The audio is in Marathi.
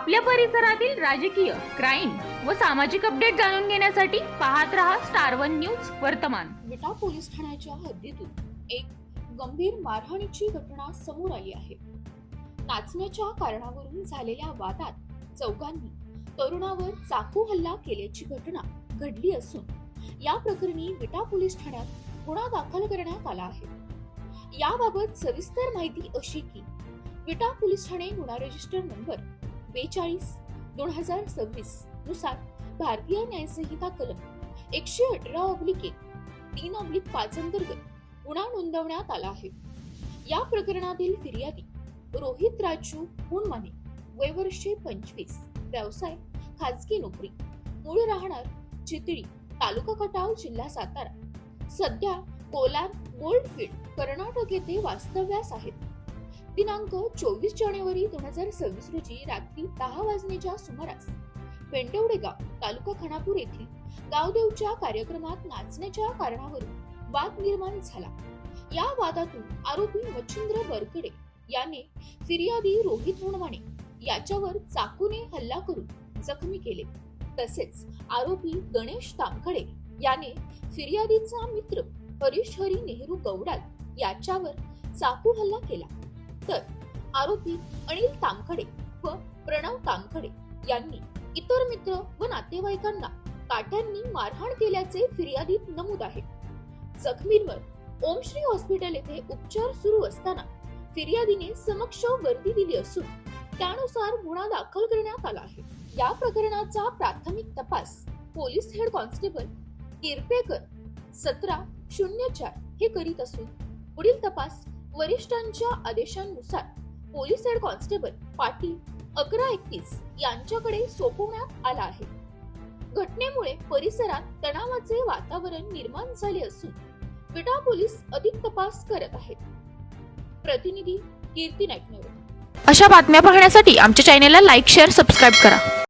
आपल्या परिसरातील राजकीय, क्राईम व सामाजिक अपडेट जाणून घेण्यासाठी पाहत रहा स्टार वन न्यूज वर्तमान। विटा पोलीस ठाण्याच्या हद्दीतून एक गंभीर मारहाणीची घटना समोर आली आहे। नाचण्याच्या कारणावरून झालेल्या वादात चौघांनी तरुणावर चाकू हल्ला केल्याची घटना घडली असून या प्रकरणी विटा पोलीस ठाण्यात गुन्हा दाखल करण्यात आला आहे। याबाबत सविस्तर माहिती अशी की विटा पोलीस ठाणे गुन्हा रजिस्टर नंबर 42/2026 नुसार भारतीय न्याय संहिता कलम 118/1 अंतर्गत गुन्हा नोंदवण्यात आला आहे। या प्रकरणातील फिर्यादी रोहित राजू हुनमाने, वय वर्ष 25, व्यवसाय खाजगी नोकरी, मूळ राहणार चितळी, तालुका खटाव, जिल्हा सातारा, सध्या कोलार गोल्डफील्ड कर्नाटक येथे वास्तव्यास आहेत। दिनांक 24 जानेवारी 2026 रोजी रात्री 10 वाजण्याच्या सुमारास पेंडवडे गाव, तालुका खानापूर येथील गावदेवच्या कार्यक्रमात नाचण्याच्या कारणावरून वाद निर्माण झाला। या वादातून आरोपी मच्छिंद्र बरकडे याने फिर्यादी रोहित हुनमाने याच्यावर चाकूने हल्ला करून जखमी केले। तसेच आरोपी गणेश तामखडे याने फिर्यादीचा मित्र हरीश हरी नेहरू गौडाल याच्यावर चाकू हल्ला केला। तर आरोपी अनिल तामखडे व प्रणव तामखडे यांनी इतर मित्र व नातेवाईकांना काठ्यांनी मारहाण केल्याचे फिर्यादीत नमूद आहे। जखमींवर ओमश्री हॉस्पिटल येथे उपचार सुरू असताना फिर्यादीने समक्ष वर्दी दिली असून त्यानुसार गुन्हा दाखल करण्यात आला आहे। या प्रकरणाचा प्राथमिक तपास पोलीस हेड कॉन्स्टेबल किरपेकर 1704 हे करीत असून पुढील तपास वरिष्ठांच्या आदेशानुसार पोलीस हेड कॉन्स्टेबल पाटील 1131 यांच्याकडे सोपवण्यात आला आहे। घटनेमुळे परिसरात तणावाचे वातावरण निर्माण झाले असून विटा पोलीस अधिक तपास करत आहेत। प्रतिनिधी कीर्ती नाईक। अशा बातम्या पाहण्यासाठी आमच्या चॅनेलला लाईक, शेअर, सबस्क्राईब करा।